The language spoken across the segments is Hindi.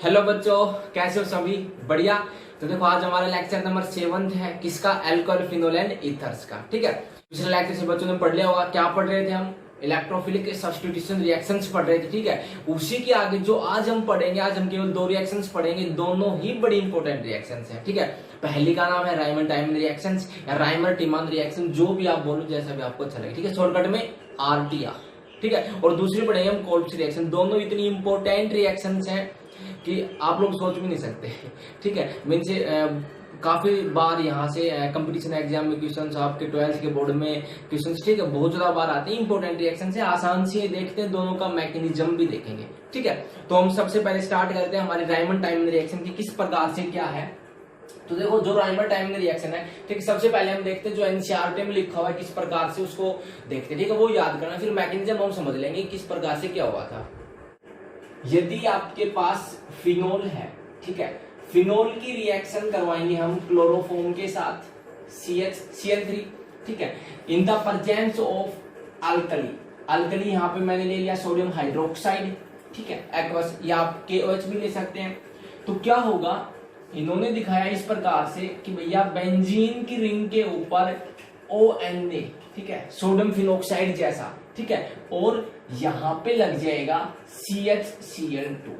हेलो बच्चों, कैसे हो सभी? बढ़िया। तो देखो आज हमारा लेक्चर नंबर 7 है किसका? अल्कोहल, फिनोल एंड ईथर्स का। ठीक है, पिछले लेक्चर से बच्चों ने पढ़ लिया होगा। क्या पढ़ रहे थे हम? इलेक्ट्रोफिलिक सब्स्टिट्यूशन रिएक्शंस पढ़ रहे थे। ठीक है, उसी के आगे जो आज हम पढ़ेंगे, आज हम केवल 2 रिएक्शंस पढ़ेंगे, दोनों ही बड़ी इंपॉर्टेंट रिएक्शंस हैं। ठीक है, पहली का नाम है राइमन-टाइमन रिएक्शंस या राइमर-टिमान रिएक्शन, जो भी आप बोलो, जैसा भी आपको अच्छा लगे। ठीक है, शॉर्टकट में RTR। ठीक है, और दूसरी पढ़ेंगे हम कोल्ब्स रिएक्शन। दोनों इतनी इंपॉर्टेंट रिएक्शंस हैं कि आप लोग सोच भी नहीं सकते। ठीक है, मीन्स काफी बार यहाँ से कंपटीशन एग्जाम में क्वेश्चंस, आपके 12th के बोर्ड में क्वेश्चंस, ठीक है, बहुत ज्यादा बार आते हैं। इंपॉर्टेंट रिएक्शन से आसान से देखते हैं, दोनों का मैकेनिज्म भी देखेंगे। ठीक है, तो हम सबसे पहले स्टार्ट करते हैं हमारे राइमन-टाइमन रिएक्शन की, किस प्रकार से क्या है। तो देखो जो राइमन-टाइमन रिएक्शन है, ठीक, सबसे पहले हम देखते हैं जो एनसीईआरटी में लिखा हुआ है किस प्रकार से उसको देखते हैं। ठीक है, वो याद करना, फिर मैकेनिज्म हम समझ लेंगे किस प्रकार से क्या हुआ था। यदि आपके पास फिनोल है, ठीक है, फिनोल की रिएक्शन करवाएंगे हम क्लोरोफॉर्म के साथ CH3, ठीक है, in the presence of alkali. Alkali यहाँ पे मैंने ले लिया सोडियम हाइड्रोक्साइड, ठीक है, एक्वस, या आप KOH भी ले सकते हैं। तो क्या होगा, इन्होंने दिखाया इस प्रकार से कि भैया बेंजीन की रिंग के ऊपर ONA, ठीक है, सोडियम फिनोक्साइड जैसा, ठीक है, और यहां पे लग जाएगा CHCl2।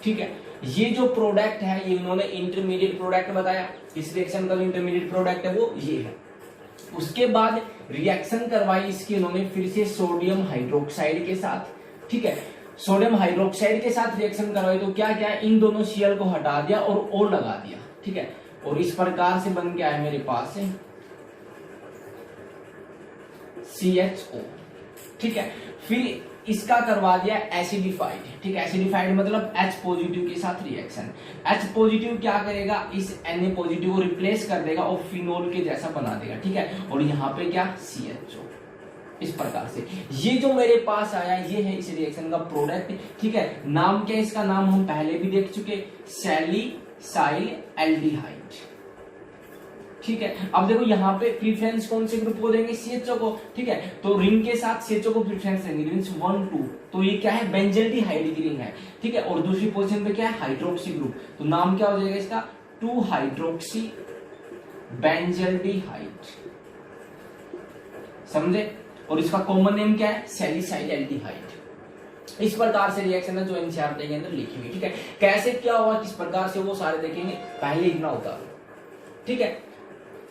ठीक है, ये जो प्रोडक्ट है ये इन्होंने इंटरमीडिएट प्रोडक्ट बताया। इस रिएक्शन का जो इंटरमीडिएट प्रोडक्ट है वो ये है। उसके बाद रिएक्शन करवाई इसकी इन्होंने फिर से सोडियम हाइड्रोक्साइड के साथ। ठीक है, सोडियम हाइड्रोक्साइड के साथ रिएक्शन करवाई तो क्या क्या, इन दोनों Cl को हटा दिया और O लगा दिया। ठीक है, और इस प्रकार से बन के आया मेरे पास CHO। ठीक है, फिर इसका करवा दिया एसिडिफाइड। ठीक है, एसिडिफाइड मतलब H पॉजिटिव के साथ रिएक्शन। H पॉजिटिव क्या करेगा, इस Na पॉजिटिव को रिप्लेस कर देगा और फिनोल के जैसा बना देगा। ठीक है, और यहाँ पे क्या, CHO। इस प्रकार से ये जो मेरे पास आया ये है इस रिएक्शन का प्रोडक्ट। ठीक है, नाम क्या है इसका? नाम हम पहले भी देख चुके, सैलिसाइल एल्डिहाइड। ठीक है, अब देखो यहाँ पे प्रीफरेंस कौन से ग्रुप को देंगे? CHO को। ठीक है, तो रिंग के साथ CHO को प्रीफरेंस देंगे, मींस 1 2। तो ये क्या है, बेंजल्डिहाइड की रिंग है। ठीक है, और दूसरी पोजीशन पे क्या है, हाइड्रोक्सी ग्रुप। तो नाम क्या हो जाएगा इसका, 2 हाइड्रोक्सी बेंजल्डिहाइड। समझे? और इसका कॉमन नेम क्या है, सैलिसाइल एल्डिहाइड। इस प्रकार से रिएक्शन है जो एनसीईआरटी के अंदर लिखी हुई। ठीक है, कैसे क्या हुआ, किस प्रकार से, वो सारे देखेंगे। पहले इतना उतारो। ठीक है,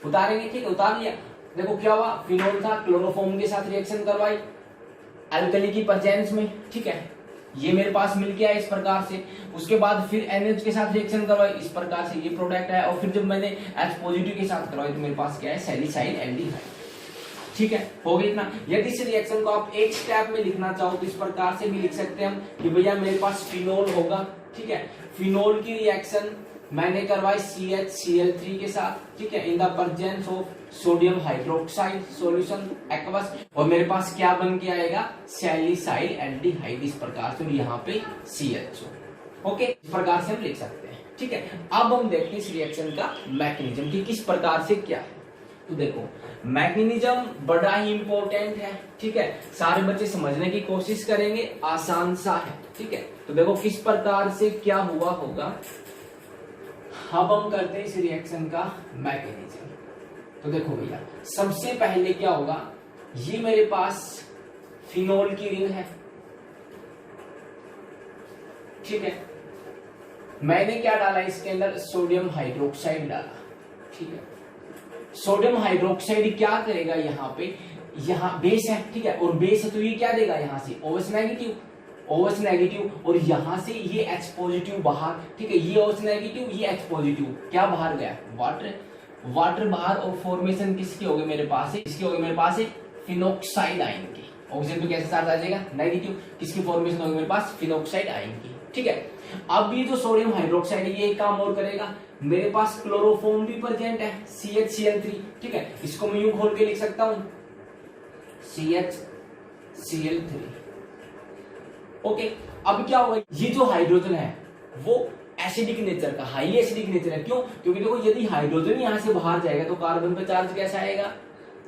उतारेंगे। ठीक है, उतार लिया। देखो क्या हुआ, फिनोल था, क्लोरोफॉर्म के साथ रिएक्शन करवाई अल्कली की प्रेजेंस में। ठीक है, ये मेरे पास मिल गया इस प्रकार से। उसके बाद फिर NH के साथ रिएक्शन करवाई, इस प्रकार से ये प्रोडक्ट है। और फिर जब मैंने H पॉजिटिव के साथ करवाई तो मेरे पास क्या है, सैलिसाइल एल्डिहाइड। ठीक है, हो गया इतना। यदि इस रिएक्शन को आप एक स्टेप में लिखना चाहो तो इस प्रकार से भी लिख सकते हैं हम कि भैया मेरे पास फिनोल होगा। ठीक है, फिनोल की रिएक्शन मैंने करवाई CHCl3 के साथ। ठीक है, in the presence of sodium hydroxide solution aqueous, और मेरे पास क्या बन के आएगा, सैलिसाइल एल्डिहाइड। इस प्रकार से यहाँ पे CHO। ओके, इस प्रकार से हम लिख सकते हैं। ठीक है, अब हम देखते हैं इस रिएक्शन का मैकेनिज्म कि किस प्रकार से क्या है। तो देखो मैकेनिज्म बड़ा ही इंपॉर्टेंट है। ठीक है, सारे बच्चे समझने की कोशिश करेंगे, आसान सा है। ठीक है, तो देखो किस प्रकार से क्या हुआ होगा। अब हम करते हैं इस रिएक्शन का मैकेनिज्म। तो देखो भैया, सबसे पहले क्या होगा, ये मेरे पास फिनोल की रिंग है। ठीक है, मैंने क्या डाला इसके अंदर, सोडियम हाइड्रोक्साइड डाला। ठीक है, सोडियम हाइड्रोक्साइड क्या करेगा, यहाँ पे, यहाँ बेस है। ठीक है, और बेस है तो ये क्या देगा, यहाँ से OH नेगेटिव, OH नेगेटिव, और यहां से ये H पॉजिटिव बाहर। ठीक है, ये OH नेगेटिव, ये H पॉजिटिव, क्या बाहर गया, वाटर। वाटर बाहर, और फॉर्मेशन किसकी होगी मेरे पास है, इसकी होगी मेरे पास है फिनोक्साइड आयन की। ऑक्सीजन तो कैसे साथ आ जाएगा, नेगेटिव, किसकी फॉर्मेशन होगी मेरे पास, फिनोक्साइड आयन की। ठीक है, अब ये जो सोडियम हाइड्रोक्साइड है ये एक काम और करेगा, मेरे पास क्लोरोफॉर्म भी प्रेजेंट है CHCl3। ठीक है, इसको मैं यूं खोल के लिख सकता हूं CHCl3। ओके, अब क्या होगा, ये जो हाइड्रोजन है वो एसिडिक नेचर का, हाईली एसिडिक नेचर है। क्यों? क्योंकि देखो यदि हाइड्रोजन यहां से बाहर जाएगा तो कार्बन पे चार्ज कैसा आएगा,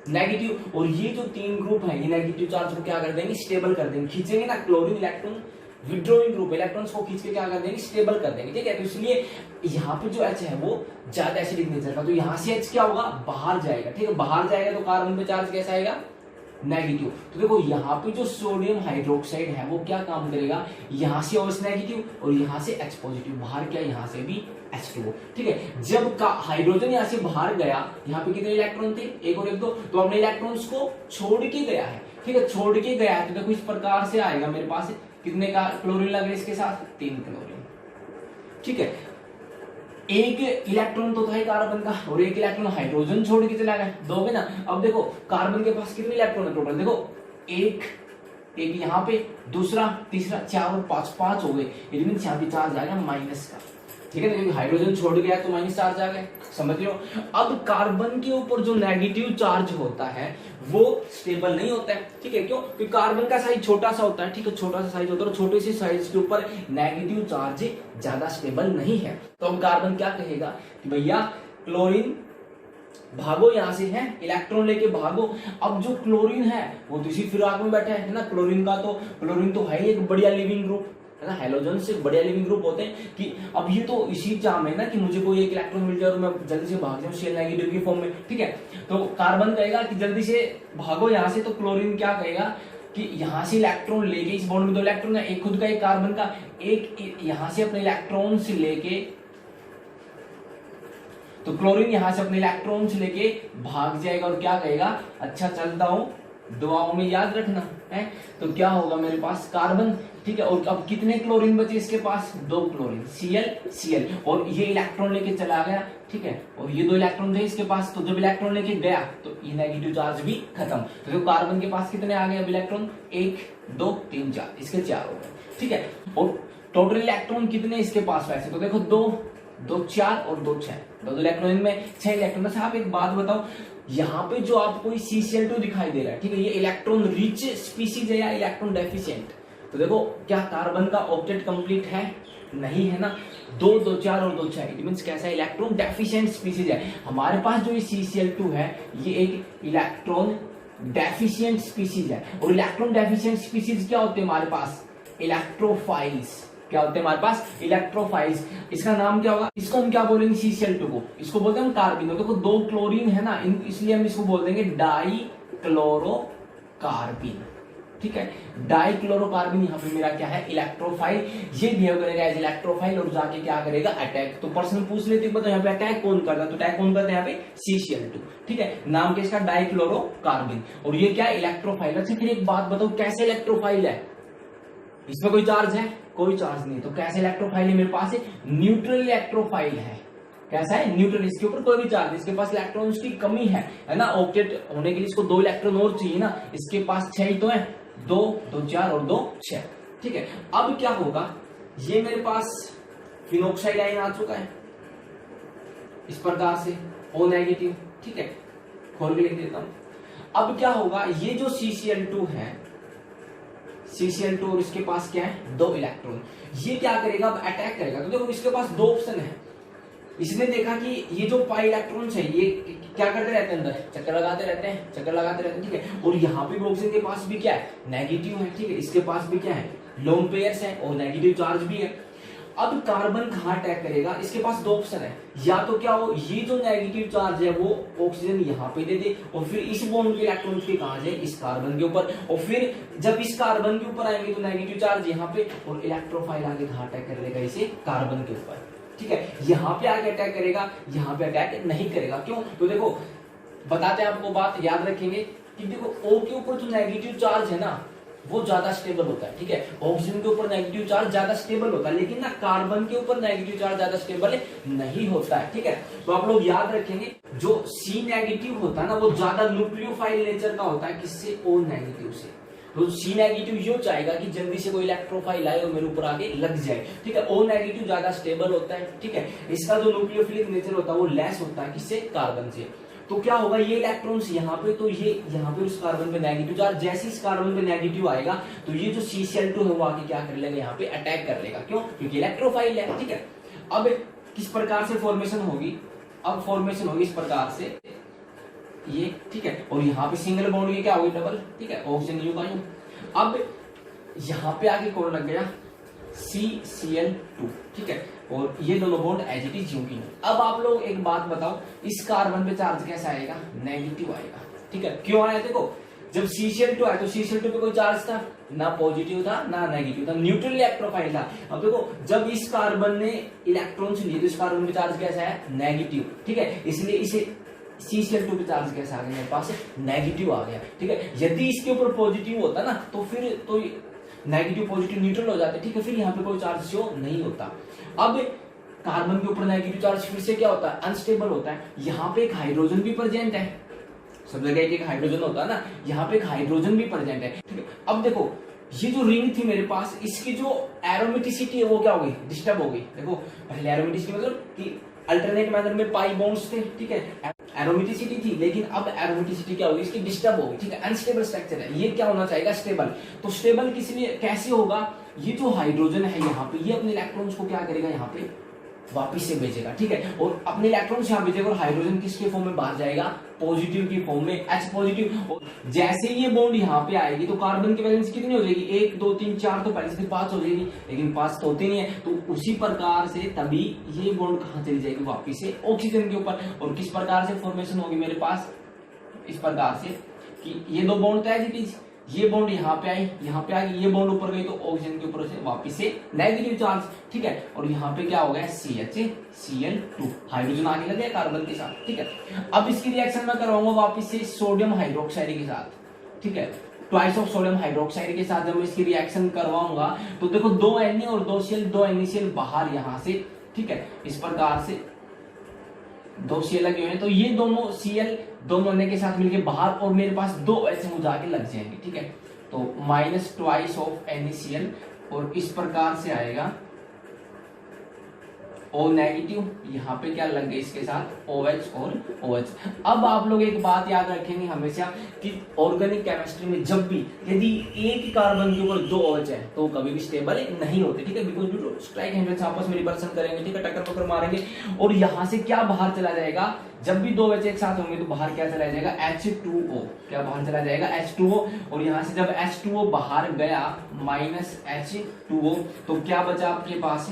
नेगेटिव। और ये जो 3 ग्रुप है ये नेगेटिव चार्ज को क्या कर देंगे, स्टेबल कर देंगे, खींचेंगे ना chlorine electron. Withdrawing group electrons को खींच के क्या कर देंगे, स्टेबल कर देंगे, ठीक है। तो इसलिए यहाँ पे जो H है वो ज्यादा एसिडिक नेचर का, तो यहाँ से H क्या होगा, बाहर जाएगा, ठीक है। बाहर जाएगा तो कार्बन पे चार्ज कैसा आएगा, नेगेटिव। तो देखो यहाँ पे जो सोडियम हाइड्रोक्साइड है वो क्या काम करेगा, यहाँ से OH नेगेटिव और यहाँ से H पॉजिटिव, बाहर क्या, यहाँ से भी H2O, ठीक है। जब का हाइड्रोजन यहाँ से बाहर गया, यहाँ पे कितने इलेक्ट्रॉन थे, एक और एक दो, तो अपने इलेक्ट्रॉन्स को छोड़ के गया है, ठीक है, छोड़ के गया है। तो देखो इस प्रकार से आएगा मेरे पास, कितने का क्लोरीन लग रहा है इसके साथ, 3 क्लोरीन, ठीक है। एक इलेक्ट्रॉन तो था ही कार्बन का और एक इलेक्ट्रॉन हाइड्रोजन छोड़ के चला गया, दोगे ना। अब देखो कार्बन के पास कितने इलेक्ट्रॉन है टोटल, देखो एक यहाँ पे, दूसरा, तीसरा, 4 और 5 हो गए, इट मींस यहाँ पे चार्ज आ गया माइनस का, ठीक है। क्योंकि हाइड्रोजन छोड़ गया तो माइनस चार्ज आ गया, समझ लो। अब कार्बन के ऊपर जो नेगेटिव चार्ज होता है वो स्टेबल नहीं होता है, ठीक है। क्यों, क्योंकि कार्बन का साइज छोटा सा होता है, ठीक है, छोटा सा साइज होता है और छोटे से साइज के ऊपर नेगेटिव चार्ज ज्यादा स्टेबल नहीं है। तो अब कार्बन क्या कहेगा कि भैया क्लोरीन भागो, यहाँ से है इलेक्ट्रॉन लेके भागो। अब जो क्लोरीन है वो तो इसी फिराक में बैठा है ना, क्लोरीन तो है ही एक बढ़िया लिविंग ग्रुप, है ना, हेलोजन से बढ़िया लिविंग ग्रुप होते हैं कि अब ये तो इसी चाह में ना कि मुझे कोई एक इलेक्ट्रॉन मिल जाए और मैं जल्दी से भाग जाऊं शेल नेगेटिव की फॉर्म में, ठीक है। तो कार्बन कहेगा कि जल्दी से भागो यहाँ से, तो क्लोरीन क्या कहेगा कि यहाँ से इलेक्ट्रॉन लेके, इस बॉन्ड में 2 इलेक्ट्रॉन है, एक खुद का एक कार्बन का, एक यहाँ से अपने इलेक्ट्रॉन से लेके, तो क्लोरीन यहाँ से अपने इलेक्ट्रॉन से लेके भाग जाएगा और क्या कहेगा, अच्छा चलता हूं, दुआओं में याद रखना है। तो क्या होगा मेरे पास कार्बन, ठीक है। और अब कितने क्लोरीन बचे इसके पास, 2 क्लोरीन, Cl, और ये इलेक्ट्रॉन लेके चला गया, ठीक है, और ये 2 इलेक्ट्रॉन थे इसके पास, तो जब इलेक्ट्रॉन लेके गया तो ये नेगेटिव चार्ज भी खत्म। तो कार्बन के पास कितने आ गए अब इलेक्ट्रॉन, 1 2 3 4, इसके 4 हो गए, ठीक है। और टोटल इलेक्ट्रॉन कितने इसके पास वैसे तो देखो 2 2 4 और 2 6, 2 इलेक्ट्रॉन में 6 इलेक्ट्रॉन। अच्छा आप एक बात बताओ, यहाँ पे जो आपको CCl2 दिखाई दे रहा है, ठीक है, ये इलेक्ट्रॉन रिच स्पीसीज है या इलेक्ट्रॉन डेफिशिएंट। तो देखो क्या कार्बन का ऑक्टेट कंप्लीट है, नहीं है ना, 2 2 4 और 2 6, इट मींस कैसा इलेक्ट्रॉन डेफिशिएंट स्पीसीज है। हमारे पास जो CCl2 है ये एक इलेक्ट्रॉन डेफिशिएंट स्पीसीज है। और इलेक्ट्रॉन डेफिशिएंट स्पीसीज क्या होते हैं हमारे पास, इलेक्ट्रोफाइल्स, क्या होते हैं हमारे पास, इलेक्ट्रोफाइल्स। इसका नाम क्या होगा, इसको हम क्या बोलेंगे, CCl2 को, इसको बोलते हैं हम कार्बिन। देखो 2 क्लोरीन है ना, इसलिए हम इसको बोल देंगे डाइक्लोरोकार्बिन, ठीक है। डाइक्लोरोकार्बिन यहाँ पे मेरा क्या है, इलेक्ट्रोफाइल, ये बिहेव करेगा एज इलेक्ट्रोफाइल और जाके क्या करेगा, अटैक। तो पर्सन पूछ लेते हैं यहाँ पे अटैक कौन करता है, तो अटैक कौन करता है यहाँ पे, CCl2, ठीक है। नाम क्या इसका, डाइक्लोरोकार्बिन, और ये क्या इलेक्ट्रोफाइल। अच्छा फिर एक बात बताओ, कैसे इलेक्ट्रोफाइल है, इसमें कोई चार्ज है, कोई चार्ज नहीं, तो कैसे इलेक्ट्रोफाइल है मेरे पास, न्यूट्रल इलेक्ट्रोफाइल है। कैसा है, न्यूट्रल, इसके ऊपर कोई भी चार्ज नहीं, इसके पास इलेक्ट्रॉन्स की कमी है ना, ऑक्टेट होने के लिए इसको 2 इलेक्ट्रॉन और चाहिए ना, इसके पास 6 ही तो है, 2 2 4 और 2 6, ठीक है। अब क्या होगा, ये मेरे पास फिनोक्साइड आयन आ चुका है इस प्रकार से, O नेगेटिव, ठीक है, खोल के लिख देता हूं। अब क्या होगा, ये जो CCl2 है, CCl2 और इसके पास क्या है, 2 इलेक्ट्रॉन, ये क्या करेगा, अब अटैक करेगा। तो देखो इसके पास 2 ऑप्शन है, इसने देखा कि ये जो पाई इलेक्ट्रॉन्स है ये क्या करते रहते हैं, अंदर चक्कर लगाते रहते हैं, ठीक है। और यहाँ पे ऑक्सीजन के पास भी क्या है, नेगेटिव है, ठीक है, इसके पास भी क्या है, लोन पेयर्स है और नेगेटिव चार्ज भी है। अब कार्बन कहाँ अटैक करेगा, इसके पास 2 ऑप्शन है, या तो क्या हो, ये जो नेगेटिव चार्ज है वो ऑक्सीजन यहाँ पे दे दे और फिर इस बॉन्ड के इलेक्ट्रॉन्स के कहा जाए, इस कार्बन के ऊपर, और फिर जब इस कार्बन के ऊपर आएंगे तो नेगेटिव चार्ज यहाँ पे, और इलेक्ट्रोफाइल आगे कहाँ अटैक कर लेगा, इसे कार्बन के ऊपर, ठीक है। यहाँ पे आगे अटैक करेगा, यहाँ पे अटैक नहीं करेगा, क्यों, तो देखो बताते हैं आपको बात, याद रखेंगे कि देखो O के ऊपर जो नेगेटिव चार्ज है ना वो ज्यादा स्टेबल होता है, ठीक है। ऑक्सीजन के ऊपर नेगेटिव चार्ज ज्यादा स्टेबल होता है, लेकिन ना कार्बन के ऊपर नेगेटिव चार्ज ज्यादा स्टेबल नहीं होता है, ठीक है। तो आप लोग याद रखेंगे जो C नेगेटिव होता है ना वो ज्यादा न्यूक्लियोफाइल नेचर का होता है, किससे, O नेगेटिव से। तो C नेगेटिव यो चाहेगा कि जल्दी से कोई इलेक्ट्रोफाइल आए और मेरे ऊपर आके लग जाए, ठीक है। O नेगेटिव ज्यादा स्टेबल होता है, ठीक है, इसका जो न्यूक्लियोफिलिक नेचर होता है वो लेस होता है, किससे, कार्बन से। तो क्या होगा, ये इलेक्ट्रॉन्स यहाँ पे, तो ये यहाँ पे उस कार्बन पे नेगेटिव चार्ज, जैसे इस कार्बन पे नेगेटिव आएगा तो ये जो CCl2 है वो आके क्या कर लेगा, यहाँ पे अटैक कर लेगा, क्यों, क्योंकि इलेक्ट्रोफाइल है, ठीक है। अब किस प्रकार से फॉर्मेशन होगी, अब फॉर्मेशन होगी इस प्रकार से, ये, ठीक है, और यहाँ पे सिंगल बॉन्ड ये क्या होगी, डबल, ठीक है, ऑक्सीजन यू का यू। अब यहाँ पे आगे कौन लग गया, CCl2, ठीक है, और ये दोनों बॉन्ड एज इट इज यूं की। अब आप लोग एक बात बताओ, इस कार्बन पे चार्ज कैसा आएगा? नेगेटिव आएगा, ठीक है। क्यों आया? देखो जब CCl2 आया तो CCl2 पे कोई चार्ज था? ना पॉजिटिव था ना नेगेटिव था, न्यूट्रल इलेक्ट्रोफाइल था। अब देखो जब इस कार्बन ने इलेक्ट्रॉन्स लिए तो इस कार्बन पे चार्ज कैसा है? नेगेटिव, ठीक है, इसलिए इसे CCl2 पे चार्ज कैसा आ गया मेरे पास? नेगेटिव आ गया, ठीक है। यदि इसके ऊपर पॉजिटिव होता ना तो फिर तो नेगेटिव पॉजिटिव न्यूट्रल हो जाते, ठीक है, फिर यहाँ पे कोई चार्ज शो नहीं होता। अब कार्बन के ऊपर नेगेटिव चार्ज फिर से क्या होता है? अनस्टेबल होता है। यहाँ पे एक हाइड्रोजन भी प्रेजेंट है, सब जगह एक हाइड्रोजन होता है ना, यहाँ पे एक हाइड्रोजन भी प्रेजेंट है, ठीक है। अब देखो ये जो रिंग थी मेरे पास, इसकी जो एरोमेटिसिटी है वो क्या हो गई? डिस्टर्ब हो गई। देखो पहले एरोमेटिसिटी मतलब कि अल्टरनेट मैनर में पाई बॉन्ड्स थे, ठीक है, एरोमेटिसिटी थी, लेकिन अब एरोमेटिसिटी क्या होगी? इसकी डिस्टर्ब होगी, ठीक है। अनस्टेबल स्ट्रक्चर है, ये क्या होना चाहिए? स्टेबल। तो स्टेबल किस लिए कैसे होगा? ये जो हाइड्रोजन है यहाँ पे, ये अपने इलेक्ट्रॉन्स को क्या करेगा? यहाँ पे वापिस से भेजेगा, ठीक है, और अपने इलेक्ट्रॉन्स यहाँ भेजेगा और हाइड्रोजन किसके फॉर्म में बाहर जाएगा? पॉजिटिव की फॉर्म में, H पॉजिटिव। और जैसे ये बॉन्ड यहाँ पे आएगी तो कार्बन की वैलेंस कितनी हो जाएगी? 1 2 3 4, तो पहले से 5 हो जाएगी, लेकिन 5 तो होती नहीं है। तो उसी प्रकार से तभी ये बॉन्ड कहाँ चली जाएगी? वापिस से ऑक्सीजन के ऊपर। और किस प्रकार से फॉर्मेशन होगी मेरे पास? इस प्रकार से कि ये दो बॉन्ड तय थी, ये बॉन्ड यहाँ पे आई, यहाँ पे आई, ये बॉन्ड ऊपर गई तो ऑक्सीजन के ऊपर से वापिस से नेगेटिव चार्ज, ठीक है। और यहाँ पे क्या हो गया? CHCl2, हाइड्रोजन आगे लगे कार्बन के साथ, ठीक है। अब इसकी रिएक्शन मैं करवाऊंगा वापिस से सोडियम हाइड्रोक्साइड के साथ, ठीक है, ट्वाइस ऑफ सोडियम हाइड्रोक्साइड के साथ जब मैं इसकी रिएक्शन करवाऊंगा तो देखो 2 Na और 2 Cl, 2 NaCl बाहर यहाँ से, ठीक है, इस प्रकार से 2 Cl लगे हुए हैं, तो ये दोनों Cl दोनों Na के साथ मिलके बाहर, और मेरे पास 2 H मुझे आके लग जाएंगे, ठीक है। तो माइनस ट्वाइस ऑफ NaCl, और इस प्रकार से आएगा O नेगेटिव, यहाँ पे क्या लग गए इसके साथ? OH और OH। अब आप लोग एक बात याद रखेंगे हमेशा कि ऑर्गेनिक केमिस्ट्री में जब भी यदि एक कार्बन के ऊपर 2 OH है तो कभी भी स्टेबल नहीं होते, ठीक है, बिकॉज स्ट्राइक हैंड्स आपस में रिपल्सन करेंगे, ठीक है, टक्कर पकड़ मारेंगे, और यहाँ से क्या बाहर चला जाएगा? जब भी 2 OH एक साथ होंगे तो बाहर क्या चला जाएगा? H2O, क्या बाहर चला जाएगा? H2O। और यहाँ से जब H2O बाहर गया माइनस H2O, तो क्या बचा आपके पास?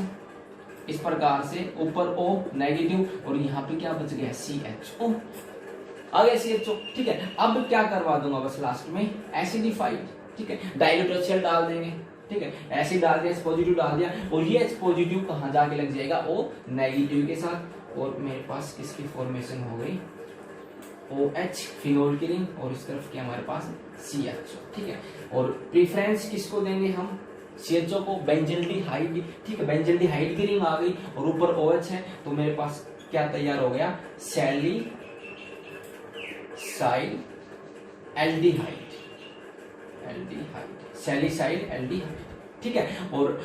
इस प्रकार से ऊपर O नेगेटिव, और यहाँ पे क्या बच गया? CHO आ गया, CHO, ठीक है। अब क्या करवा दूंगा बस लास्ट में? एसिडिफाइड, ठीक है, डाइल्यूटेड HCl डाल देंगे, ठीक है, एसिड डाल दिया, H पॉजिटिव डाल दिया, और ये H पॉजिटिव कहाँ जाके लग जाएगा? O नेगेटिव के साथ, और मेरे पास किसकी फॉर्मेशन हो गई? OH फिनोल की रिंग, और इस तरफ क्या हमारे पास? CHO, ठीक है। और प्रेफरेंस किसको देंगे हम? CHO को, बेंजल्डिहाइड, ठीक है, बेंजल्डिहाइड की रिंग आ गई, और ऊपर OH है, तो मेरे पास क्या तैयार हो गया? सैलिसाइड एल्डिहाइड, सैलिसाइड एल्डिहाइड, ठीक है। और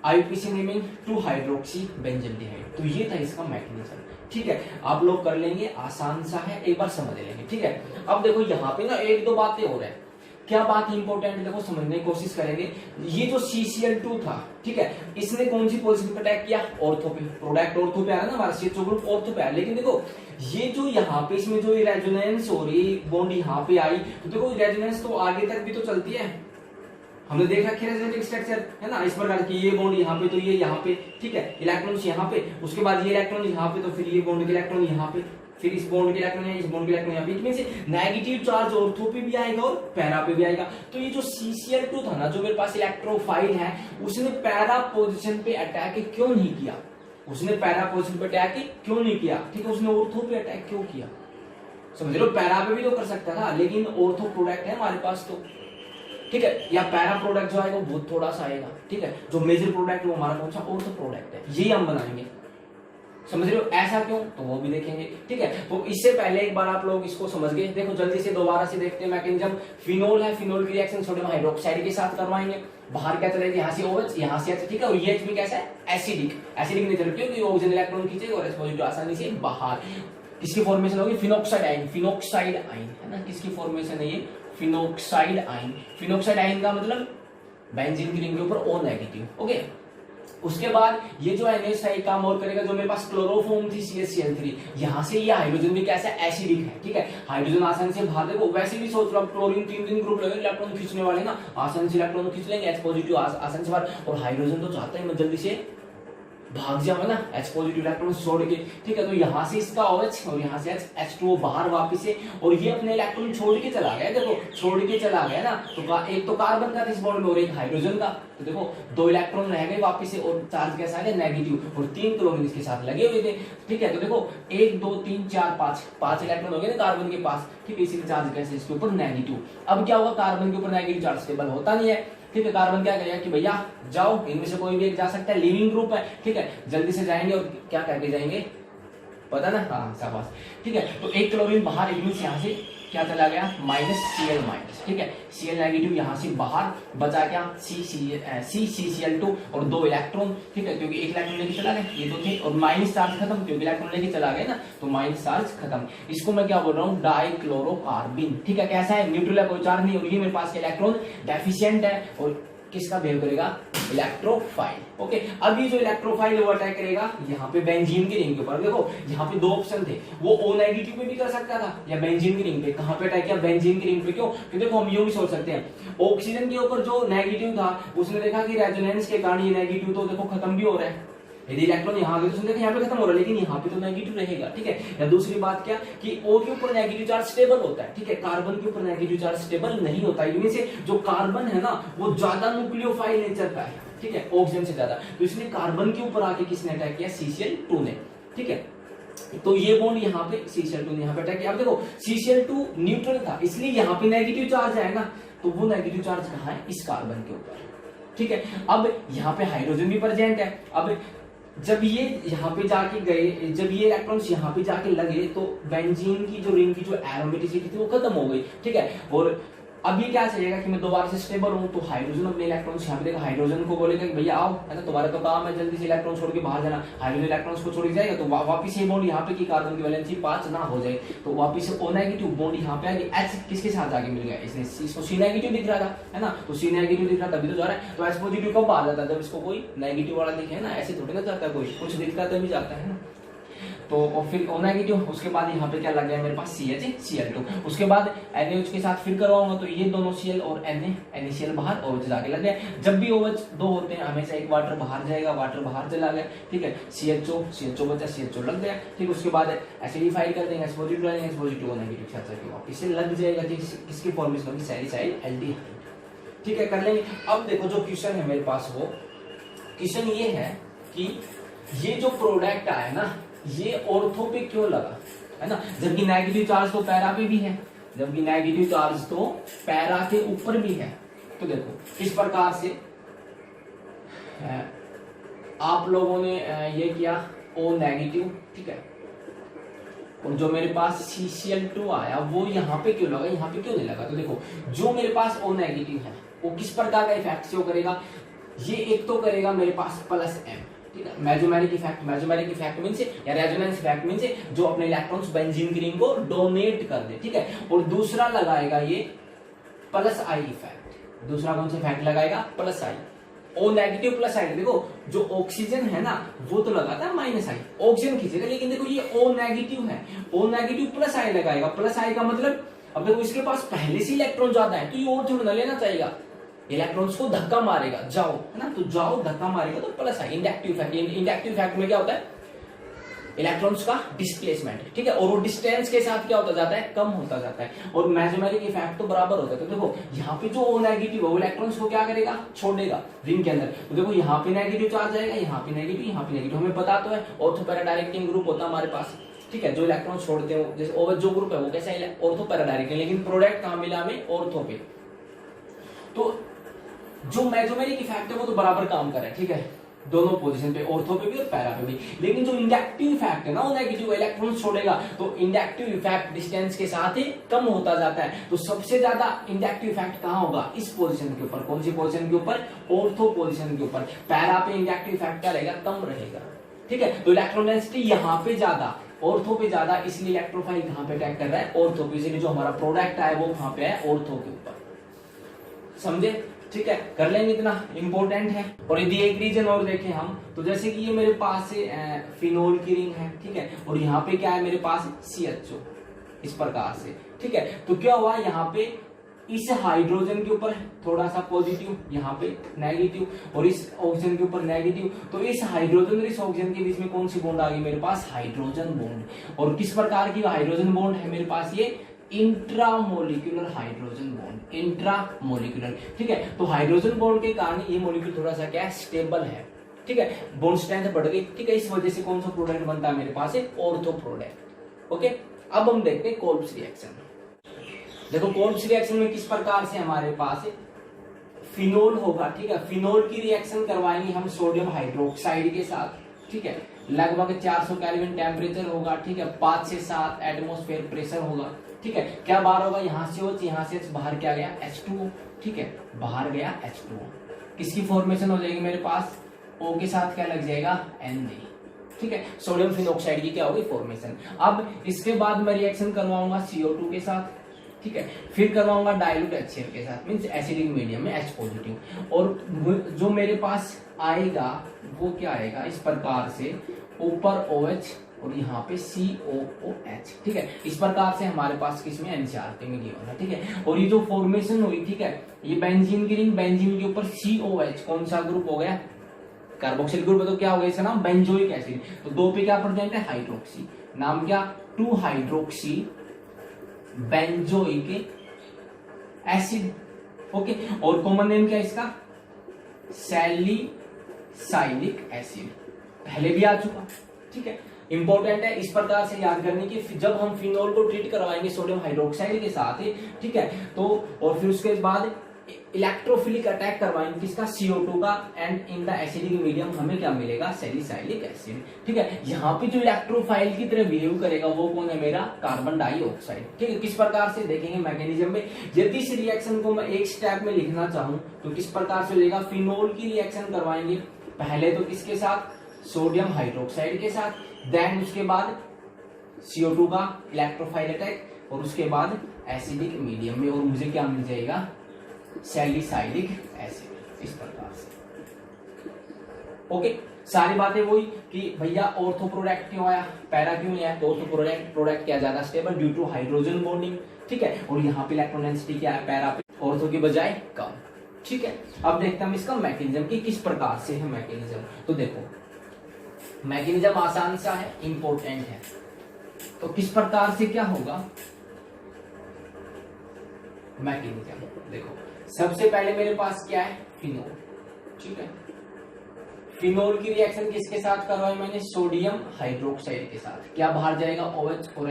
IUPAC नेमिंग 2 हाइड्रोक्सी बेंजल्डिहाइड। तो ये था इसका मैकेनिज्म, ठीक है, आप लोग कर लेंगे, आसान सा है, एक बार समझ लेंगे, ठीक है। अब देखो यहाँ पे ना 1-2 बातें हो रही है, क्या बात इंपॉर्टेंट है देखो, समझने की कोशिश करेंगे। ये जो CCl2 था, ठीक है, इसने कौन सी पोजीशन पे अटैक किया? ऑर्थो पे, प्रोडक्ट ऑर्थो पे आ रहा है ना हमारा, CHO ग्रुप ऑर्थो पे आ, लेकिन देखो ये जो यहाँ पे इसमें जो रेजोनेंस हो रही, बॉन्ड यहाँ पे आई, तो देखो रेजोनेंस तो आगे तक भी तो चलती है, हमने देख रखा है रेजोनेटिक स्ट्रक्चर है ना, इस प्रकार की, ये बॉन्ड यहाँ पे तो ये यहाँ पे, ठीक है, इलेक्ट्रॉन्स यहाँ पे, उसके बाद ये इलेक्ट्रॉन यहाँ पे, तो फिर ये बॉन्ड के इलेक्ट्रॉन यहाँ पे, फिर इस बॉन्ड के इलेक्ट्रॉन है, इस बॉन्ड के इलेक्ट्रॉन यहाँ पे, इनमें से नेगेटिव चार्ज ऑर्थो पे भी आएगा और पैरा पे भी आएगा। तो ये जो CCl2 था ना, जो मेरे पास इलेक्ट्रोफाइल है, उसने पैरा पोजीशन पे अटैक क्यों नहीं किया? उसने पैरा पोजीशन पे अटैक क्यों नहीं किया? ठीक है, उसने ऑर्थो पे अटैक क्यों किया? समझ लो, पैरा पे भी तो कर सकता था, लेकिन ऑर्थो प्रोडक्ट है हमारे पास तो, ठीक है, या पैरा प्रोडक्ट जो आएगा वो बहुत थोड़ा सा आएगा, ठीक है, जो मेजर प्रोडक्ट है वो हमारा कौन सा? ऑर्थो प्रोडक्ट है, यही हम बनाएंगे। समझ रहे हो? ऐसा क्यों? तो वो भी देखेंगे, ठीक है। तो इससे पहले एक बार आप लोग इसको समझ गए, देखो जल्दी से दोबारा से देखते हैं मैकेनिज्म। फिनोल है, फिनोल की रिएक्शन सोडियम हाइड्रोक्साइड के साथ करवाएंगे, बाहर क्या चलेगा? यहाँ से OH, यहाँ से H, ठीक है, और ये H भी कैसा है? एसिडिक, एसिडिक नेचर, क्योंकि ऑक्सीजन इलेक्ट्रॉन खींचेगा और H पॉजिटिव आसानी से बाहर। किसकी फॉर्मेशन होगी? फिनोक्साइड आयन, फिनोक्साइड आयन है ना, किसकी फॉर्मेशन है ये? Phenoxide ion. फिनोक्साइड आयन का मतलब बेंजीन की रिंग के ऊपर O नेगेटिव, ओके। उसके बाद ये जो NH है काम और करेगा, जो मेरे पास क्लोरोफॉर्म थी CH_Cl3, यहाँ से ये हाइड्रोजन भी कैसा एसिडिक है, ठीक है, हाइड्रोजन आसानी से बाहर। देखो वैसे भी सोच लो आप, क्लोरीन 3 ग्रुप लगे, इलेक्ट्रॉन खींचने वाले ना, आसानी से इलेक्ट्रॉन खींच लेंगे, H पॉजिटिव आसानी से बाहर, और हाइड्रोजन तो चाहता है मैं जल्दी से भाग जाओ ना H पॉजिटिव इलेक्ट्रॉन छोड़ के, ठीक है। तो यहाँ से इसका OH और यहाँ से H2O बाहर वापिस से, और ये अपने इलेक्ट्रॉन छोड़ के चला गया, देखो छोड़ के चला गया ना, तो एक तो कार्बन का इस बॉन्ड में और एक हाइड्रोजन का, तो देखो 2 इलेक्ट्रॉन रह गए वापिस से, और चार्ज कैसा है नेगेटिव, और 3 क्लोरीन इसके साथ लगे हुए थे, ठीक है। तो देखो 1 2 3 4 5 इलेक्ट्रॉन हो गए ना कार्बन के पास, ठीक है, इसीलिए चार्ज कैसे इसके ऊपर नेगेटिव। अब क्या होगा, कार्बन के ऊपर नेगेटिव चार्ज स्टेबल होता नहीं है, ठीक है। कार्बन क्या करेगा कि भैया जाओ, इनमें से कोई भी एक जा सकता है, लिविंग ग्रुप है, ठीक है, जल्दी से जाएंगे और क्या करके जाएंगे पता ना, हाँ शाबाश, ठीक है। तो एक क्लोरीन बाहर, यहाँ से क्या चला गया -Cl-, ठीक है, Cl नेगेटिव यहाँ से बाहर, बचा क्या CCl2 और 2 इलेक्ट्रॉन, ठीक है, क्योंकि एक इलेक्ट्रॉन लेके चला गए, ये तो थे, और माइनस चार्ज खत्म, क्योंकि इलेक्ट्रॉन लेके चला गया ना, तो माइनस चार्ज खत्म। इसको मैं क्या बोल रहा हूँ, डाइक्लोरोकार्बिन, ठीक है। कैसा है, न्यूट्रल है, कोई चार्ज नहीं, और ये मेरे पास इलेक्ट्रॉन डेफिशिएंट है, और किसका बिहेव करेगा, इलेक्ट्रोफाइल। ओके, अब ये जो इलेक्ट्रोफाइल वो अटैक करेगा यहाँ पे बेंजीन की रिंग के ऊपर। देखो यहाँ पे 2 ऑप्शन थे, वो O नेगेटिव पे भी कर सकता था या बेंजीन की रिंग पे। कहाँ पे अटैक किया, बेंजीन की रिंग पे। क्यों, क्योंकि देखो हम यूं भी सोच सकते हैं, ऑक्सीजन के ऊपर जो नेगेटिव था उसने देखा कि रेजोनेंस के कारण ये नेगेटिव तो देखो खत्म भी हो रहा है, यदि इलेक्ट्रॉन यहाँ आगे तो सुनते यहाँ पे खत्म हो रहा है, लेकिन यहाँ पे तो नेगेटिव रहेगा, ठीक है। या दूसरी बात क्या कि O के ऊपर नेगेटिव चार्ज स्टेबल होता है, ठीक है, कार्बन के ऊपर नेगेटिव चार्ज स्टेबल नहीं होता, इनमें से जो कार्बन है ना वो ज्यादा न्यूक्लियोफाइल नेचर का है, ठीक है, ऑक्सीजन से ज्यादा। तो इसलिए कार्बन के ऊपर आके किसने अटैक किया, CCl2 ने, ठीक है। तो ये बॉन्ड यहाँ पे CCl2 ने यहाँ पे अटैक किया। अब देखो CCl2 न्यूट्रल था, इसलिए यहाँ पे नेगेटिव चार्ज आएगा, तो वो नेगेटिव चार्ज कहाँ है, इस कार्बन के ऊपर, ठीक है। अब यहाँ पे हाइड्रोजन भी प्रेजेंट है। अब जब ये यहाँ पे जाके गए, जब ये इलेक्ट्रॉन्स यहाँ पे जाके लगे, तो बेंजीन की जो रिंग की जो एरोमेटिसिटी थी वो खत्म हो गई, ठीक है। और अब ये क्या चाहिएगा कि मैं दोबारा से स्टेबल हूं, तो हाइड्रोजन अपने इलेक्ट्रॉन्स यहाँ पे देखा, हाइड्रोजन को बोलेगा कि भैया आओ, है ना, तुम्हारा तो काम है जल्दी से इलेक्ट्रॉन छोड़ के बाहर जाना। हाइड्रोजन इलेक्ट्रॉन्स को छोड़ के जाएगा, तो वापिस ये बॉन्ड यहाँ पे की कार्बन की वैलेंसी 5 ना हो जाए, तो वापिस से O नेगेटिव बॉन्ड यहाँ पे आगे, H किसके साथ जाके मिल गया, इसने इसको C नेगेटिव दिख रहा था, है ना, तो C नेगेटिव दिख रहा तभी तो जा रहा है। तो H पॉजिटिव कब आ जाता है, जब इसको कोई नेगेटिव वाला दिखे ना, ऐसे थोड़ी ना जाता है, कोई कुछ दिखता तभी जाता है ना। तो और फिर O नेगेटिव, उसके बाद यहाँ पे क्या लग गया मेरे पास CH_Cl2, उसके बाद NaOH के साथ फिर करवाऊंगा, तो ये दोनों Cl और NaCl बाहर, OH जाके लग गया। जब भी OH 2 होते हैं हमेशा एक वाटर बाहर जाएगा, वाटर बाहर चला गया, ठीक है, CHO बचा, CHO लग गया, ठीक। उसके बाद एसिडिफाई कर देंगे, H पॉजिटिव लाएंगे, H पॉजिटिव O नेगेटिव साथ जाके वापस से लग जाएगा, किसकी फॉर्मेशन होगी, सैलिसाइल एल्डिहाइड, ठीक है, कर लेंगे। अब देखो जो क्वेश्चन है मेरे पास, वो क्वेश्चन ये है कि ये जो प्रोडक्ट आया ना, ये ऑर्थो पे क्यों लगा, है ना, जबकि नेगेटिव चार्ज तो पैरा पे भी है, जबकि नेगेटिव चार्ज तो पैरा के ऊपर भी है। तो देखो इस प्रकार से आप लोगों ने ये किया O नेगेटिव, ठीक है, और जो मेरे पास CCl2 आया वो यहाँ पे क्यों लगा, यहाँ पे क्यों नहीं लगा। तो देखो जो मेरे पास O नेगेटिव है वो किस प्रकार का इफेक्ट शो करेगा, ये एक तो करेगा मेरे पास +M, ठीक है, मेसोमेरिक इफेक्ट मींस या रेजोनेंस इफेक्ट मींस जो अपने इलेक्ट्रॉन्स बेंजीन की रिंग को डोनेट कर दे, ठीक है। और दूसरा लगाएगा ये +I इफेक्ट, दूसरा कौन सा इफेक्ट लगाएगा, +I, O नेगेटिव +I। देखो जो ऑक्सीजन है ना वो तो लगाता है -I, ऑक्सीजन खींचेगा, लेकिन देखो ये O नेगेटिव है, O नेगेटिव +I लगाएगा, +I का मतलब अब देखो इसके पास पहले से इलेक्ट्रॉन ज्यादा है, तो ये और थोड़ा लेना चाहिए, इलेक्ट्रॉन्स को धक्का मारेगा, जाओ, है ना, तो जाओ धक्का मारेगा, तो +I inductive effect. Inductive effect में क्या होता है, इलेक्ट्रॉन्स का डिस्प्लेसमेंट, ठीक है, और वो डिस्टेंस के साथ क्या होता जाता है, कम होता जाता है, और मेसोमेरिक इफेक्ट तो बराबर होता है। तो देखो यहाँ पे जो O नेगेटिव है वो इलेक्ट्रॉन्स को क्या करेगा, छोड़ेगा रिंग के अंदर। तो देखो यहाँ पे नेगेटिव चार्ज आएगा, यहाँ पे नेगेटिव, यहाँ पे नेगेटिव, हमें पता तो है ऑर्थो पैरा डायरेक्टिंग ग्रुप होता है हमारे पास, ठीक है, जो इलेक्ट्रॉन छोड़ते हो, जैसे OH जो ग्रुप है वो कैसा है, ऑर्थो पैरा डायरेक्टिंग, लेकिन प्रोडक्ट कहाँ मिला हमें, ऑर्थो पे। तो जो मेसोमेरिक इफेक्ट है वो तो बराबर काम कर रहा है, ठीक है, दोनों पोजीशन पे, ऑर्थो पे भी और पैरा पे भी। लेकिन जो इंडक्टिव इफेक्ट है ना, वो नेगेटिव इलेक्ट्रॉन छोड़ेगा, तो इंडक्टिव इफेक्ट डिस्टेंस के साथ ही कम होता जाता है। तो सबसे ज्यादा इंडक्टिव इफेक्ट कहाँ होगा, इस पोजीशन के ऊपर। कौन सी पोजीशन के ऊपर, ऑर्थो पोजीशन के ऊपर। पैरा पे इंडक्टिव इफेक्ट क्या रहेगा, कम रहेगा, ठीक है। तो इलेक्ट्रॉन डेंसिटी यहाँ पे ज्यादा, ऑर्थो पे ज्यादा, इसलिए इलेक्ट्रोफाइल कहाँ पे अटैक कर रहा है, ऑर्थो पे। इसलिए जो हमारा प्रोडक्ट आया वो कहाँ पे है, ऑर्थो के ऊपर, समझे। ठीक है, कर लेंगे, इतना इंपॉर्टेंट है। और यदि एक रीजन और देखें हम, तो जैसे कि ये मेरे पास फिनोल की रिंग है, ठीक है, और यहाँ पे क्या है मेरे पास CHO, इस प्रकार से, ठीक है। तो क्या हुआ यहाँ पे इस हाइड्रोजन के ऊपर थोड़ा सा पॉजिटिव, यहाँ पे नेगेटिव, और इस ऑक्सीजन के ऊपर नेगेटिव, तो इस हाइड्रोजन और इस ऑक्सीजन के बीच में कौन सी बॉन्ड आ गई मेरे पास, हाइड्रोजन बॉन्ड। और किस प्रकार की हाइड्रोजन बॉन्ड है मेरे पास, ये इंट्रामोलिकुलर हाइड्रोजन बॉन्ड, इंट्रामोलिकुलर, ठीक है। तो हाइड्रोजन बॉन्ड के कारण ये मॉलिक्यूल थोड़ा सा क्या स्टेबल है, ठीक है, बॉन्ड स्ट्रेंथ बढ़ गई, ठीक है। इस वजह से कौन सा प्रोडक्ट बनता है मेरे पास, ऑर्थो प्रोडक्ट। ओके, अब हम देखते हैं कोल्ब्स रिएक्शन। देखो कोल्ब्स रिएक्शन में किस प्रकार से हमारे पास फिनोल होगा, ठीक है, फिनोल की रिएक्शन करवाएंगे हम सोडियम हाइड्रोक्साइड के साथ, ठीक है, लगभग 400 केल्विन टेम्परेचर होगा, ठीक है, 5 से 7 एटमॉस्फेयर प्रेशर होगा, ठीक है। क्या बाहर होगा, यहाँ से OH, यहाँ से बाहर क्या गया H2O, ठीक है, बाहर गया H2O, किसकी फॉर्मेशन हो जाएगी मेरे पास, O के साथ क्या लग जाएगा Na, ठीक है, सोडियम फिनोक्साइड की क्या होगी फॉर्मेशन। अब इसके बाद मैं रिएक्शन करवाऊंगा CO2 के साथ, ठीक है, फिर करवाऊंगा डाइल्यूट HCl के साथ, मींस एसिडिक मीडियम में H पॉजिटिव, और जो मेरे पास आएगा वो क्या आएगा, इस प्रकार से ऊपर OH और यहाँ पे COOH, ठीक है। इस प्रकार से हमारे पास किसमें NCERT में गिवन है, ठीक है। और ये जो फॉर्मेशन हुई, ठीक है, ये बेंजीन की रिंग, बेंजीन के ऊपर COH कौन सा ग्रुप हो गया, कार्बोक्सिल ग्रुप है, तो क्या हो गया इसका नाम बेंजोइक एसिड। तो 2 पे क्या प्रेजेंट है, हाइड्रोक्सी, नाम क्या 2 हाइड्रोक्सी बेंजोइक एसिड, ओके। और कॉमन नेम क्या है इसका, सैलिसाइलिक एसिड, पहले भी आ चुका, ठीक है, इंपॉर्टेंट है इस प्रकार से याद करने की। जब हम फिनोल को ट्रीट करवाएंगे सोडियम हाइड्रोक्साइड के साथ, ठीक है, तो और फिर उसके बाद इलेक्ट्रोफिलिक अटैक करवाएंगे किसका, CO2 का, and in the acidic medium हमें क्या मिलेगा, सैलिसाइलिक एसिड, ठीक है। यहाँ पे जो इलेक्ट्रोफाइल की तरह बिहेव करेगा वो कौन है मेरा, कार्बन डाइऑक्साइड, ठीक है। किस प्रकार से देखेंगे मैकेनिज्म में, यदि इस रिएक्शन को मैं एक स्टेप में लिखना चाहूं तो किस प्रकार से लेगा, फिनोल की रिएक्शन करवाएंगे पहले तो किसके साथ, सोडियम हाइड्रोक्साइड के साथ, देन उसके बाद CO2 का इलेक्ट्रोफाइल अटैक, और उसके बाद एसिडिक मीडियम में, और मुझे क्या मिल जाएगा, सैलिसाइलिक एसिड, इस प्रकार से। ओके, सारी बातें वही कि भैया ऑर्थो प्रोडक्ट क्यों आया, पैरा क्यों नहीं आया, तो ऑर्थो प्रोडक्ट क्या ज्यादा stable due to hydrogen bonding, ठीक है। और यहाँ पे इलेक्ट्रॉन डेंसिटी क्या है, पैरा पे ऑर्थो की बजाय कम, ठीक है। अब देखते हैं हम इसका मैकेनिज्म की किस प्रकार से है मैकेनिज्म। तो देखो मैकेनिज्म आसान सा है, इंपॉर्टेंट है, तो किस प्रकार से क्या होगा मैकेनिज्म। देखो सबसे पहले मेरे पास क्या है, फिनोल, ठीक है, फिनोल की रिएक्शन किसके साथ करवाई मैंने, सोडियम हाइड्रोक्साइड के साथ, क्या बाहर जाएगा OH और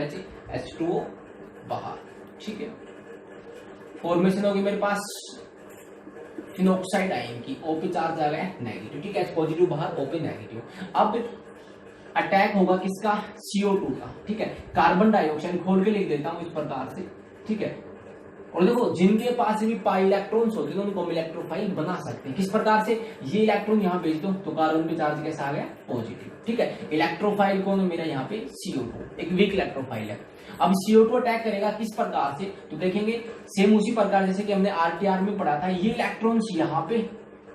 H2O बाहर, ठीक है। फॉर्मेशन होगी मेरे पास फिनोक्साइड आयन की, O पे चार्ज आ गया नेगेटिव, ठीक है, H पॉजिटिव बाहर, O पे नेगेटिव। अब अटैक होगा किसका, CO2 का, ठीक है, कार्बन डाइऑक्साइड खोल के लिख देता हूं इस प्रकार से, ठीक है। और देखो जिनके पास भी पाई इलेक्ट्रॉन्स होते हैं उनको हम इलेक्ट्रोफाइल बना सकते हैं, किस प्रकार से, ये इलेक्ट्रॉन यहाँ भेज दो तो कार्बन पे चार्ज कैसा आ गया, पॉजिटिव, ठीक है। इलेक्ट्रोफाइल कौन है मेरा, यहाँ पे CO2, एक वीक इलेक्ट्रोफाइल है। अब CO2 अटैक करेगा किस प्रकार से, तो देखेंगे सेम उसी प्रकार जैसे कि हमने RTR में पढ़ा था, ये इलेक्ट्रॉन्स यहाँ पे,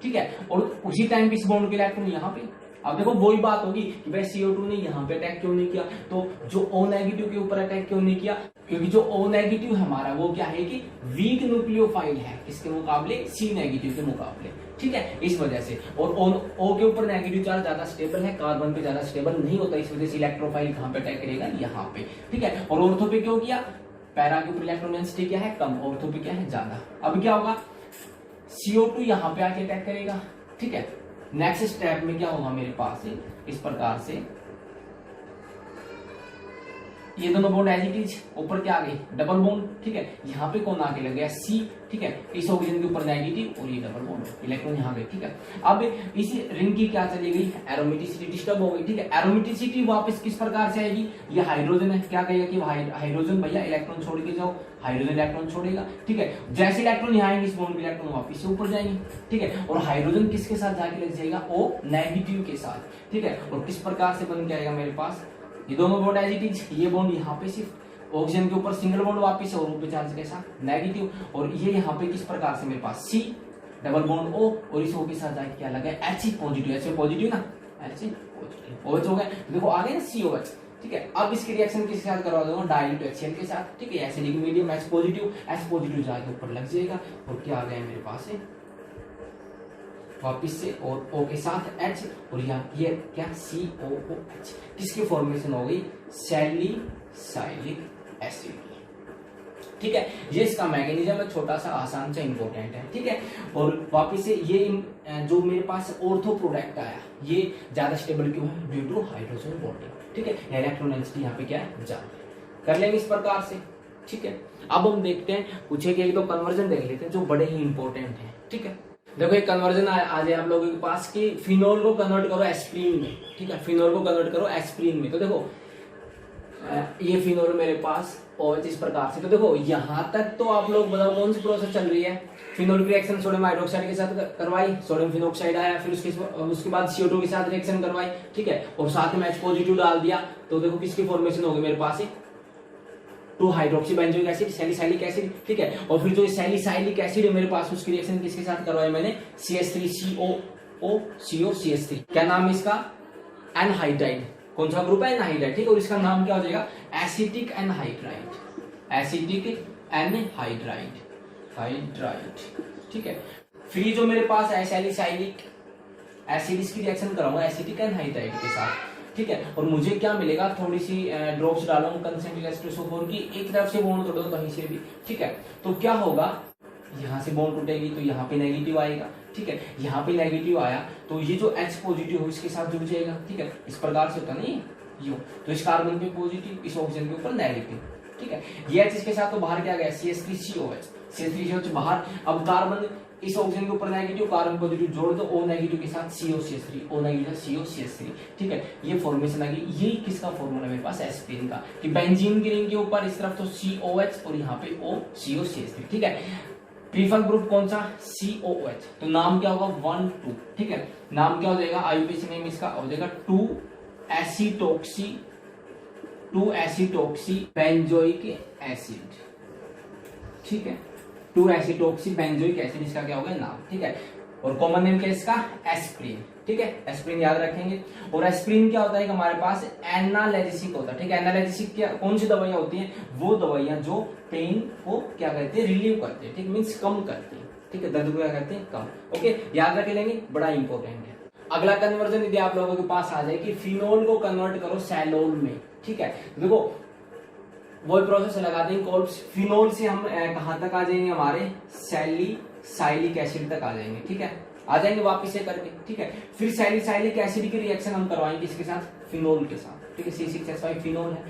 ठीक है, और उसी टाइम पे इस बॉन्ड के इलेक्ट्रॉन यहाँ पे। अब देखो वही बात होगी कि भाई CO2 ने यहाँ पे अटैक क्यों नहीं किया, तो जो O नेगेटिव के ऊपर अटैक क्यों नहीं किया, क्योंकि जो O नेगेटिव हमारा वो क्या है कि वीक न्यूक्लियोफाइल है, किसके मुकाबले, C नेगेटिव के मुकाबले, ठीक है, इस वजह से। और O के ऊपर नेगेटिव चार्ज ज्यादा स्टेबल है, कार्बन पे ज्यादा स्टेबल नहीं होता, इस वजह से इलेक्ट्रोफाइल कहाँ पे अटैक करेगा, यहाँ पे, ठीक है। और ऑर्थो पे क्यों किया, पैरा के ऊपर इलेक्ट्रॉन डेंसिटी क्या है, कम, ऑर्थो पे क्या है, ज्यादा। अब क्या होगा, CO2 यहाँ पे आके अटैक करेगा, ठीक है। नेक्स्ट स्टेप में क्या होगा मेरे पास, इस प्रकार से ये दोनों बॉन्ड एज इट इज, ऊपर क्या आ गई डबल बॉन्ड, ठीक है, यहाँ पे कौन आके लग गया C, ठीक है, इस ऑक्सीजन के ऊपर नेगेटिव और ये डबल बॉन्ड, इलेक्ट्रॉन यहाँ गए, ठीक है। अब इस रिंग की क्या चली गई, एरोमेटिसिटी डिस्टर्ब हो गई, ठीक है। एरोमेटिसिटी वापस किस प्रकार से आएगी, ये हाइड्रोजन है, क्या कहेगा कि हाइड्रोजन भैया इलेक्ट्रॉन छोड़ के जाओ, हाइड्रोजन इलेक्ट्रॉन छोड़ेगा, ठीक है। जैसे इलेक्ट्रॉन यहाँ आएंगे इस बॉन्ड के इलेक्ट्रॉन वापस से ऊपर जाएंगे, ठीक है। और हाइड्रोजन किसके साथ जाके लग जाएगा, O नेगेटिव के साथ, ठीक है। और किस प्रकार से बन के आएगा मेरे पास, ये दोनों बॉन्ड एज इट इज, ये बॉन्ड यहाँ पे सिर्फ ऑक्सीजन के ऊपर सिंगल बॉन्ड वापस और ऊपर चार्ज कैसा नेगेटिव, और ये यहाँ पे किस प्रकार से मेरे पास C डबल बॉन्ड O और इस O के साथ जाके क्या लगा H पॉजिटिव, H पॉजिटिव ना, H पॉजिटिव, OH हो गया। देखो आ गए ना COH, ठीक है। अब इसकी रिएक्शन किसके साथ करवा दूंगा, डाइल्यूट HCl के साथ, ठीक है। एसिडिक मीडियम H पॉजिटिव जाके ऊपर लग जाएगा और क्या आ गया मेरे पास है वापिस से, और O के साथ H और यहाँ ये क्या COOH, किसकी फॉर्मेशन हो गई, सैलिसाइलिक एसिड, ठीक है। ये इसका मैकेनिज्म है, छोटा सा आसान सा इंपॉर्टेंट है, ठीक है। और वापिस से ये जो मेरे पास ऑर्थो प्रोडक्ट आया ये ज्यादा स्टेबल क्यों है, ड्यू टू हाइड्रोजन बॉन्डिंग, ठीक है। इलेक्ट्रॉन डेंसिटी यहाँ पे क्या है ज्यादा, कर लेंगे इस प्रकार से, ठीक है। अब हम देखते हैं, पूछे कि एक दो कन्वर्जन देख लेते हैं जो बड़े ही इंपॉर्टेंट है, ठीक है। देखो एक कन्वर्जन आ जाए आप लोगों के पास कि फिनोल को कन्वर्ट करो एस्प्रीन में, ठीक है। फिनोल को कन्वर्ट करो एस्प्रीन में, तो देखो ये फिनोल मेरे पास और इस प्रकार से, तो देखो यहाँ तक तो आप लोग बताओ कौन सी प्रोसेस चल रही है, फिनोल की रिएक्शन सोडियम हाइड्रोक्साइड के साथ करवाई, सोडियम फिनोक्साइड आया, फिर उसके बाद CO2 के साथ रिएक्शन करवाई, ठीक है। और साथ में H पॉजिटिव डाल दिया, तो देखो किसकी फॉर्मेशन होगी मेरे पास 2 hydroxy benzoic acid, salicylic acid, ठीक है। और फिर जो सैलिसाइलिक एसिड है मेरे पास उसकी रिएक्शन किसके साथ करवाई मैंने, CH3COCO-CH3, क्या नाम है इसका, एनहाइड्राइड, कौन सा ग्रुप है, एनहाइड्राइड, ठीक है। और इसका नाम क्या हो जाएगा, एसिटिक एनहाइड्राइड, एसिटिक एनहाइड्राइड, ठीक है। फिर जो मेरे पास है सैलिसाइलिक एसिड, इसकी रिएक्शन कराऊंगा एसिटिक एनहाइड्राइड के साथ, ठीक है। और मुझे क्या मिलेगा, थोड़ी सी ड्रॉप्स डालूंगा कंसंट्रेटेड H2SO4 की, एक तरफ से बॉन्ड तोड़ दो कहीं से भी, ठीक है। तो क्या होगा, यहाँ से बॉन्ड टूटेगी तो यहाँ पे नेगेटिव आएगा, ठीक है। यहाँ पे नेगेटिव आया तो ये जो H पॉजिटिव हो इसके साथ जुड़ जाएगा, ठीक है। इस प्रकार से होता नहीं ये, तो इस कार्बन पे पॉजिटिव, इस ऑक्सीजन के ऊपर नेगेटिव, ठीक है। ये H इसके साथ तो बाहर क्या गया, CH3COH बाहर। अब कार्बन इस ऑक्सीजन के ऊपर नेगेटिव, कार्बन पॉजिटिव जोड़ दो, O नेगेटिव के साथ COCH3, O नेगेटिव COCH3, ठीक है। ये फॉर्मेशन आ गई। ये किसका फॉर्मूला मेरे पास, एस्पिरिन का, कि बेंजीन की रिंग के ऊपर इस तरफ तो COH और यहाँ पे O COCH3, ठीक है। प्रीफर ग्रुप कौन सा, COOH, तो नाम क्या होगा 1 2, ठीक है। नाम क्या हो जाएगा, आईयूपीएसी नेम इसका हो जाएगा 2 एसिटोक्सी बेंजोइक एसिड, ठीक है। 2 एसिटोक्सी बेंजोइक एसिड इसका क्या होगा नाम, ठीक है। और कॉमन नेम क्या इसका, एस्प्रिन, ठीक है। एस्प्रिन याद रखेंगे। और एस्प्रिन क्या होता है कि हमारे पास एनाल्जेसिक होता है, ठीक है। एनाल्जेसिक क्या, कौन सी दवाइयां होती हैं, वो दवाइयां जो पेन को क्या करते हैं, रिलीव करते हैं, ठीक, मींस कम करते हैं, ठीक है। दर्द को क्या करते हैं, कम, ओके, याद रख लेंगे, बड़ा इंपॉर्टेंट है। अगला कन्वर्जन यदि आप लोगों के पास आ जाए कि फिनोल को कन्वर्ट करो सैलोल में, ठीक है। देखो वही प्रोसेस लगा देंगे, फिनोल से हम कहां तक आ जाएंगे, हमारे सैलिसाइलिक एसिड तक आ जाएंगे, ठीक है। आ जाएंगे वापिस से करके, ठीक है। फिर सैलिसाइलिक एसिड की रिएक्शन हम करवाएंगे किसके साथ, फिनोल के साथ, ठीक है। C6H5 फिनोल है,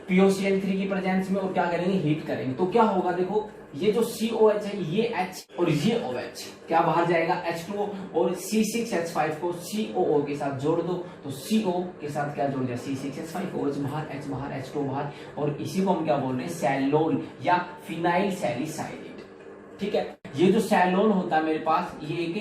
POCl3 की प्रेजेंस में, और क्या करेंगे, हीट करेंगे। तो क्या होगा, देखो ये जो COH है, ये H और ये OH क्या बाहर जाएगा, H2O, और C6H5 को COO के साथ जोड़ दो, तो CO के साथ क्या जोड़ दिया, C6H5, OH बाहर, H बाहर, H2O बाहर, और इसी को हम क्या बोल रहे हैं, सैलोल या फिनाइल सैलिसाइलेट, ठीक है। ये जो सैलोल होता है मेरे पास, ये एक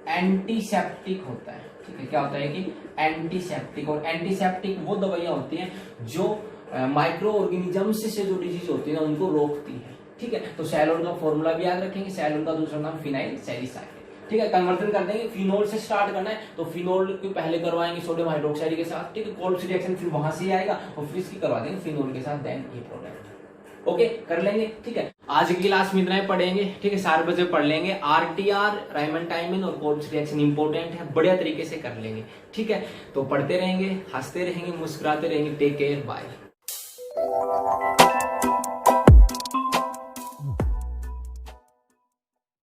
एंटीसेप्टिक होता है, ठीक है। क्या होता है कि एंटीसेप्टिक, और एंटीसेप्टिक वो दवाइयां होती हैं जो माइक्रो ऑर्गेनिजम्स से जो डिजीज होती है ना उनको रोकती है, ठीक है। तो सैलोल का फॉर्मूला भी याद रखेंगे, सैलोल का दूसरा नाम फिनाइल सैलिसाइलेट, ठीक है। कन्वर्जन कर देंगे, फिनोल से स्टार्ट करना है तो फिनोल को पहले करवाएंगे सोडियम हाइड्रोक्साइड के साथ, ठीक है। कोल्ड रिएक्शन फिर वहां से आएगा और फिर इसकी करवा देंगे फिनोल के साथ, देन ये प्रोडक्ट, ओके, कर लेंगे, ठीक है। आज की क्लास में इतना ही पढ़ेंगे, ठीक है। 4 बजे पढ़ लेंगे। RTR, राइमन टाइमिन और कोल्ड रिएक्शन इंपॉर्टेंट है, बढ़िया तरीके से कर लेंगे, ठीक है। तो पढ़ते रहेंगे, हंसते रहेंगे, मुस्कुराते रहेंगे। Take care, bye.